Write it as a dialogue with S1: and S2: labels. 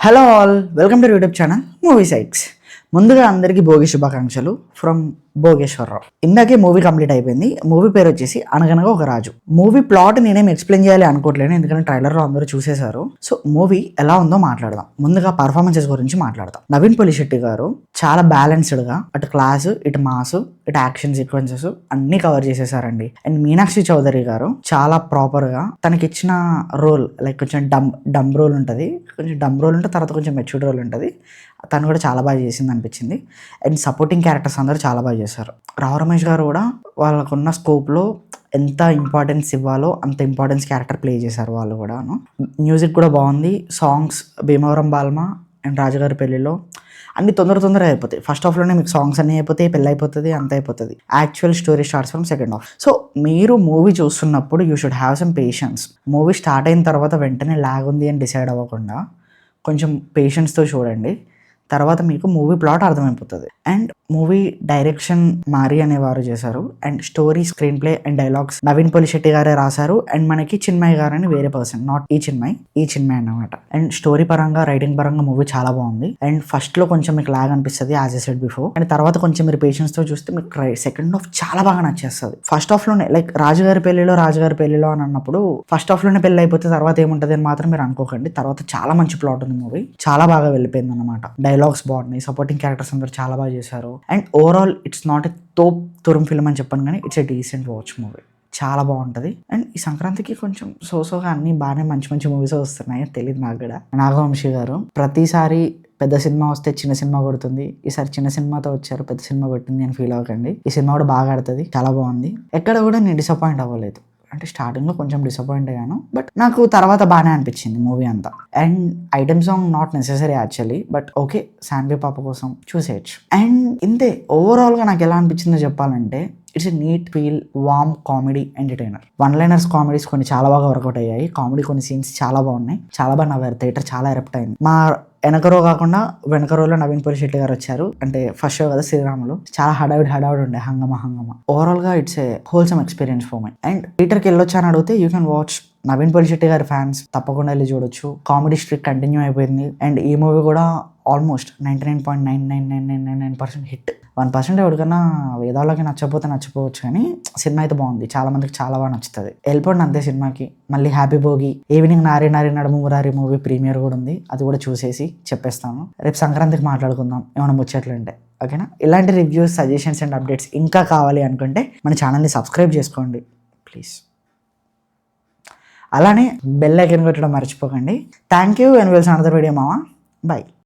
S1: Hello all, welcome to YouTube channel movie sites. ముందుగా అందరికీ భోగి శుభాకాంక్షలు ఫ్రమ్ భోగేశ్వరరావు. ఇందాకే మూవీ కంప్లీట్ అయిపోయింది. మూవీ పేరు వచ్చేసి అనగనగా ఒక రాజు. మూవీ ప్లాట్ నేనేం ఎక్స్ప్లెయిన్ చేయాలి అనుకోవట్లేను, ఎందుకంటే ట్రైలర్లో అందరూ చూసేశారు. సో మూవీ ఎలా ఉందో మాట్లాడదాం. ముందుగా పర్ఫార్మెన్సెస్ గురించి మాట్లాడదాం. నవీన్ పొలిశెట్టి గారు చాలా బ్యాలెన్స్డ్గా అటు క్లాస్, ఇటు మాస్, ఇటు యాక్షన్ సీక్వెన్సెస్ అన్ని కవర్ చేసేసారండి. అండ్ మీనాక్షి చౌదరి గారు చాలా ప్రాపర్గా తనకి ఇచ్చిన రోల్, లైక్ కొంచెం డమ్ రోల్ ఉంటుంది, కొంచెం డమ్ రోల్ ఉంటుంది, తర్వాత కొంచెం మెచ్యూర్డ్ రోల్ ఉంటుంది. తను కూడా చాలా బాగా చేసింది అనిపించింది. అండ్ సపోర్టింగ్ క్యారెక్టర్స్ అందరూ చాలా బాగా చేశారు. రావు రమేష్ గారు కూడా వాళ్ళకున్న స్కోప్లో ఎంత ఇంపార్టెన్స్ ఇవ్వాలో అంత ఇంపార్టెన్స్ క్యారెక్టర్ ప్లే చేశారు వాళ్ళు కూడాను. మ్యూజిక్ కూడా బాగుంది. సాంగ్స్ భీమవరం బాల్మ అండ్ రాజుగారి పెళ్లిలో అన్ని తొందరగా అయిపోతాయి. ఫస్ట్ హాఫ్లోనే మీకు సాంగ్స్ అన్నీ అయిపోతాయి, పెళ్ళి అయిపోతుంది, అంత అయిపోతుంది. Actual story starts from second half. So మీరు మూవీ చూస్తున్నప్పుడు you should have some patience. Movie start అయిన తర్వాత వెంటనే లాగ్ ఉంది అని డిసైడ్ అవ్వకుండా కొంచెం పేషెన్స్తో చూడండి. తర్వాత మీకు మూవీ ప్లాట్ అర్థమైపోతుంది. అండ్ మూవీ డైరెక్షన్ మారి అనేవారు చేశారు. And story, screen play and dialogues Naveen Polishetty గారే రాశారు. అండ్ మనకి చిన్మయ్ గారు అని వేరే పర్సన్, నాట్ ఈ చిన్మయ్ అన్నమాట. అండ్ స్టోరీ పరంగా, రైటింగ్ పరంగా మూవీ చాలా బాగుంది. అండ్ ఫస్ట్ లో కొంచెం మీకు లాగ్ అనిపిస్తుంది, as a said before. And తర్వాత కొంచెం మీరు పేషెన్స్ తో చూస్తే మీకు సెకండ్ హాఫ్ చాలా బాగా నచ్చేస్తుంది. ఫస్ట్ హాఫ్ లోనే లైక్ రాజుగారి పెళ్లిలో అని అన్నప్పుడు ఫస్ట్ హాఫ్ లోనే పెళ్లి అయిపోతే తర్వాత ఏముంటది అని మాత్రం మీరు అనుకోకండి. తర్వాత చాలా మంచి ప్లాట్ ఉంది. మూవీ చాలా బాగా వెళ్ళిపోయింది అనమాట. డైలాగ్స్ బాగున్నాయి, సపోర్టింగ్ క్యారెక్టర్స్ అందరూ చాలా బాగా చేశారు. And overall it's not a తురం ఫిల్మ్ అని చెప్పాను, కానీ it's a decent watch movie. చాలా బాగుంటుంది. అండ్ ఈ సంక్రాంతికి కొంచెం సోగా అన్ని బాగానే మంచి మూవీస్ వస్తున్నాయి, తెలియదు నాకు కూడా. నాగవంశీ గారు ప్రతిసారి పెద్ద సినిమా వస్తే చిన్న సినిమా కొడుతుంది, ఈసారి చిన్న సినిమాతో వచ్చారు, పెద్ద సినిమా కొట్టింది అని ఫీల్ అవ్వకండి. ఈ సినిమా కూడా బాగా ఆడుతుంది, చాలా బాగుంది. ఎక్కడ కూడా నేను డిసప్పాయింట్ అవ్వలేదు. అంటే స్టార్టింగ్లో కొంచెం డిసప్పాయింట్ అయ్యాను, బట్ నాకు తర్వాత బాగానే అనిపించింది మూవీ అంతా. And item song not necessary actually, but okay, Shanvi పాప కోసం చూసేయచ్చు. అండ్ ఇంతే. ఓవరాల్గా నాకు ఎలా అనిపించిందో చెప్పాలంటే it's a neat feel, warm comedy entertainer. One liners comedies కొన్ని చాలా బాగా వర్కౌట్ అయ్యాయి. కామెడీ కొన్ని సీన్స్ చాలా బాగున్నాయి, చాలా బాగా నవ్వారు. థియేటర్ చాలా ఎరప్ట్ అయింది. మా వెనకరో కాకుండా వెనకరోలో నవీన్ పొలిశెట్టి గారు వచ్చారు. అంటే ఫస్ట్ షో కదా శ్రీరాములు, చాలా హడావిడి ఉండే, హంగమా. ఓవరాల్ గా it's a wholesome experience for my. And థియేటర్కి వెళ్ళొచ్చు అని అడిగితే you can watch. Naveen Polishetty గారి ఫ్యాన్స్ తప్పకుండా వెళ్ళి చూడొచ్చు. కామెడీ స్ట్రిక్ కంటిన్యూ అయిపోయింది. అండ్ ఈ మూవీ కూడా ఆల్మోస్ట్ 99.9999% హిట్. 1% ఎవరికైనా వేదాలకి నచ్చపోవచ్చు, కానీ సినిమా అయితే బాగుంది. చాలా మందికి చాలా బాగా నచ్చుతుంది. వెళ్ళిపోండి అంతే సినిమాకి. మళ్ళీ హ్యాపీ భోగి ఈవినింగ్ నారి నడుము మురారి మూవీ ప్రీమియర్ కూడా ఉంది, అది కూడా చూసేసి చెప్పేస్తాను. రేపు సంక్రాంతికి మాట్లాడుకుందాం ఏమైనా ముచ్చట్లుంటే, ఓకేనా? ఇలాంటి రివ్యూస్, సజెషన్స్ అండ్ అప్డేట్స్ ఇంకా కావాలి అనుకుంటే మన ఛానల్ని సబ్స్క్రైబ్ చేసుకోండి ప్లీజ్. అలానే బెల్ ఐకాన్ కొట్టడం మర్చిపోకండి. Thank you and will see another video మామ. బై.